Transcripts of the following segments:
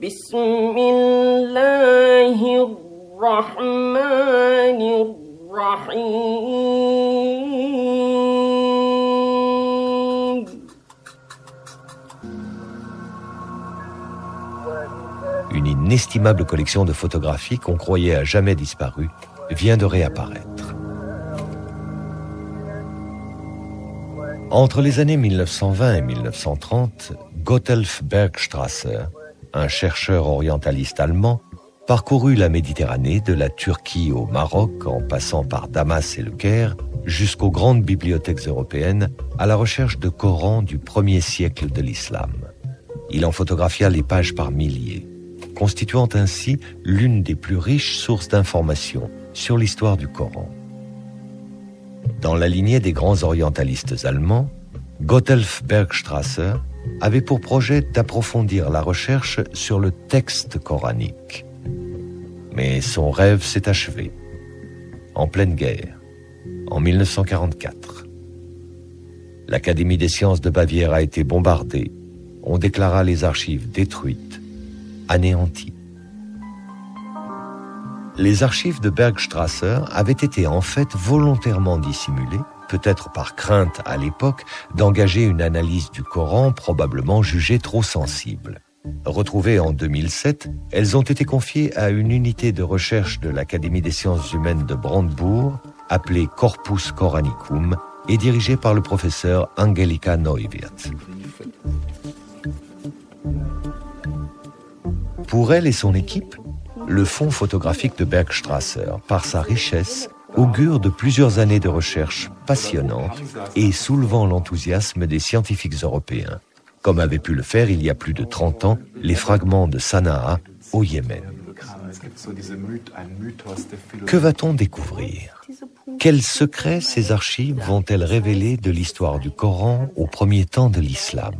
Une inestimable collection de photographies qu'on croyait à jamais disparues vient de réapparaître. Entre les années 1920 et 1930, Gotthelf Bergstrasser, un chercheur orientaliste allemand, parcourut la Méditerranée de la Turquie au Maroc en passant par Damas et le Caire jusqu'aux grandes bibliothèques européennes à la recherche de Corans du 1er siècle de l'islam. Il en photographia les pages par milliers, constituant ainsi l'une des plus riches sources d'informations sur l'histoire du Coran. Dans la lignée des grands orientalistes allemands, Gotthelf Bergstrasser avait pour projet d'approfondir la recherche sur le texte coranique. Mais son rêve s'est achevé, en pleine guerre, en 1944. L'Académie des sciences de Bavière a été bombardée. On déclara les archives détruites, anéanties. Les archives de Bergstrasser avaient été en fait volontairement dissimulées, peut-être par crainte à l'époque d'engager une analyse du Coran probablement jugée trop sensible. Retrouvées en 2007, elles ont été confiées à une unité de recherche de l'Académie des sciences humaines de Brandebourg, appelée Corpus Coranicum, et dirigée par le professeur Angelika Neuwirth. Pour elle et son équipe, le fonds photographique de Bergstrasser, par sa richesse, augure de plusieurs années de recherche passionnantes et soulevant l'enthousiasme des scientifiques européens, comme avaient pu le faire il y a plus de 30 ans les fragments de Sanaa au Yémen. Que va-t-on découvrir? Quels secrets ces archives vont-elles révéler de l'histoire du Coran au premier temps de l'islam?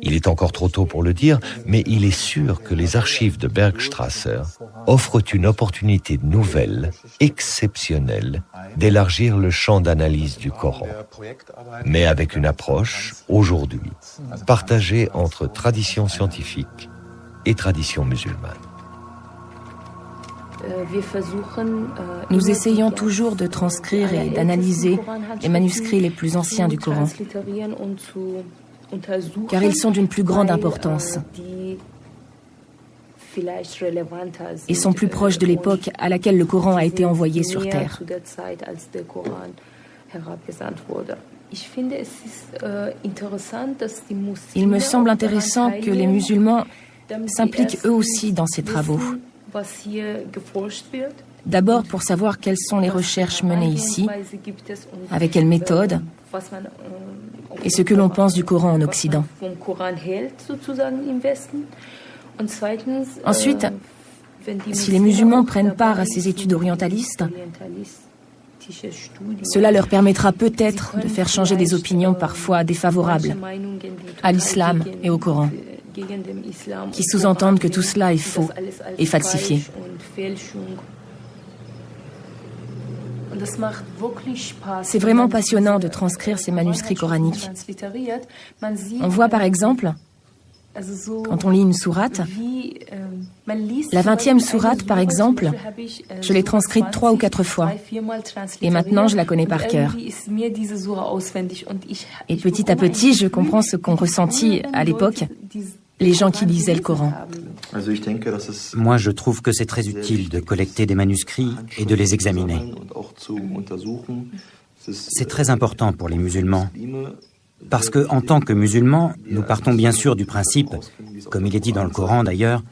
Il est encore trop tôt pour le dire, mais il est sûr que les archives de Bergstrasser offrent une opportunité nouvelle, exceptionnelle, d'élargir le champ d'analyse du Coran, mais avec une approche, aujourd'hui, partagée entre tradition scientifique et tradition musulmane. Nous essayons toujours de transcrire et d'analyser les manuscrits les plus anciens du Coran, car ils sont d'une plus grande importance et sont plus proches de l'époque à laquelle le Coran a été envoyé sur terre. Il me semble intéressant que les musulmans s'impliquent eux aussi dans ces travaux. D'abord pour savoir quelles sont les recherches menées ici, avec quelle méthode, et ce que l'on pense du Coran en Occident. Ensuite, si les musulmans prennent part à ces études orientalistes, cela leur permettra peut-être de faire changer des opinions parfois défavorables à l'islam et au Coran, qui sous-entendent que tout cela est faux et falsifié. C'est vraiment passionnant de transcrire ces manuscrits coraniques. On voit par exemple, quand on lit une sourate, la 20e sourate par exemple, je l'ai transcrite 3 ou 4 fois. Et maintenant je la connais par cœur. Et petit à petit, je comprends ce qu'ont ressenti à l'époque les gens qui lisaient le Coran. Moi, je trouve que c'est très utile de collecter des manuscrits et de les examiner. C'est très important pour les musulmans, parce que, en tant que musulmans, nous partons bien sûr du principe, comme il est dit dans le Coran d'ailleurs,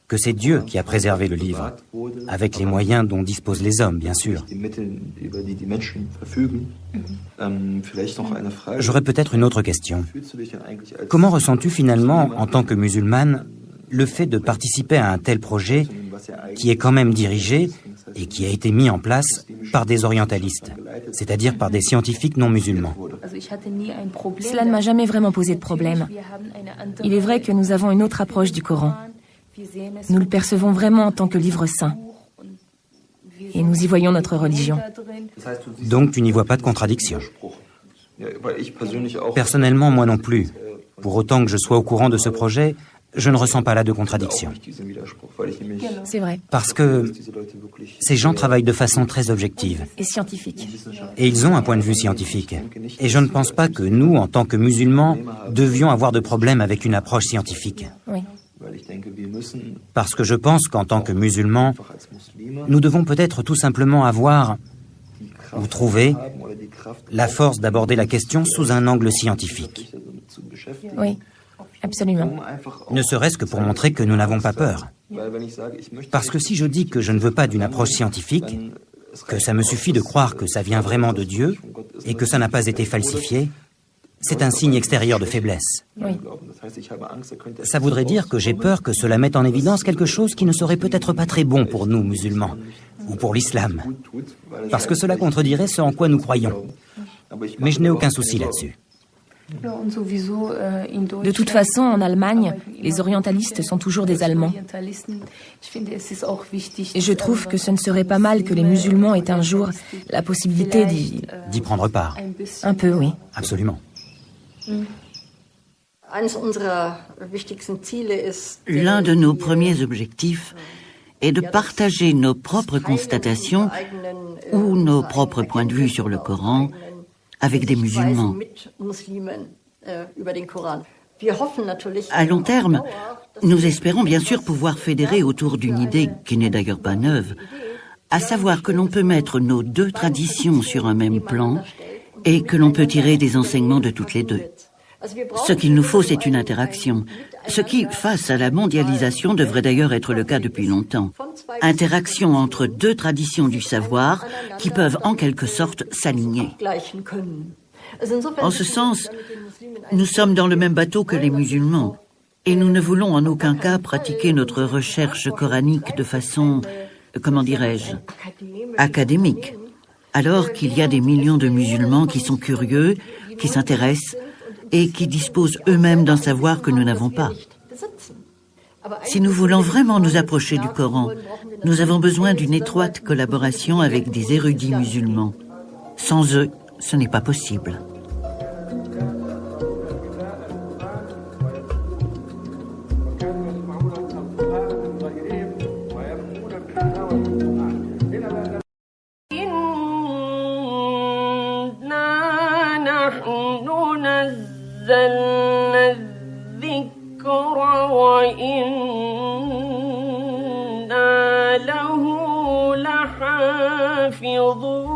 que c'est Dieu qui a préservé le livre, avec les moyens dont disposent les hommes, bien sûr. J'aurais peut-être une autre question. Comment ressens-tu finalement, en tant que musulmane, le fait de participer à un tel projet qui est quand même dirigé et qui a été mis en place par des orientalistes, c'est-à-dire par des scientifiques non musulmans? Cela ne m'a jamais vraiment posé de problème. Il est vrai que nous avons une autre approche du Coran. Nous le percevons vraiment en tant que livre saint. Et nous y voyons notre religion. Donc tu n'y vois pas de contradiction? Personnellement, moi non plus. Pour autant que je sois au courant de ce projet, je ne ressens pas là de contradiction. C'est vrai. Parce que ces gens travaillent de façon très objective. Et scientifique. Et ils ont un point de vue scientifique. Et je ne pense pas que nous, en tant que musulmans, devions avoir de problème avec une approche scientifique. Oui. Parce que je pense qu'en tant que musulmans, nous devons peut-être tout simplement avoir ou trouver la force d'aborder la question sous un angle scientifique. Oui, absolument. Ne serait-ce que pour montrer que nous n'avons pas peur. Parce que si je dis que je ne veux pas d'une approche scientifique, que ça me suffit de croire que ça vient vraiment de Dieu et que ça n'a pas été falsifié, c'est un signe extérieur de faiblesse. Oui. Ça voudrait dire que j'ai peur que cela mette en évidence quelque chose qui ne serait peut-être pas très bon pour nous, musulmans, ou pour l'islam, parce que cela contredirait ce en quoi nous croyons. Mais je n'ai aucun souci là-dessus. De toute façon, en Allemagne, les orientalistes sont toujours des Allemands. Et je trouve que ce ne serait pas mal que les musulmans aient un jour la possibilité d'y prendre part. Un peu, oui. Absolument. L'un de nos premiers objectifs est de partager nos propres constatations ou nos propres points de vue sur le Coran avec des musulmans. À long terme, nous espérons bien sûr pouvoir fédérer autour d'une idée qui n'est d'ailleurs pas neuve, à savoir que l'on peut mettre nos deux traditions sur un même plan et que l'on peut tirer des enseignements de toutes les deux. Ce qu'il nous faut, c'est une interaction. Ce qui, face à la mondialisation, devrait d'ailleurs être le cas depuis longtemps. Interaction entre deux traditions du savoir qui peuvent en quelque sorte s'aligner. En ce sens, nous sommes dans le même bateau que les musulmans. Et nous ne voulons en aucun cas pratiquer notre recherche coranique de façon, comment dirais-je, académique. Alors qu'il y a des millions de musulmans qui sont curieux, qui s'intéressent et qui disposent eux-mêmes d'un savoir que nous n'avons pas. Si nous voulons vraiment nous approcher du Coran, nous avons besoin d'une étroite collaboration avec des érudits musulmans. Sans eux, ce n'est pas possible. وإنا له لحافظون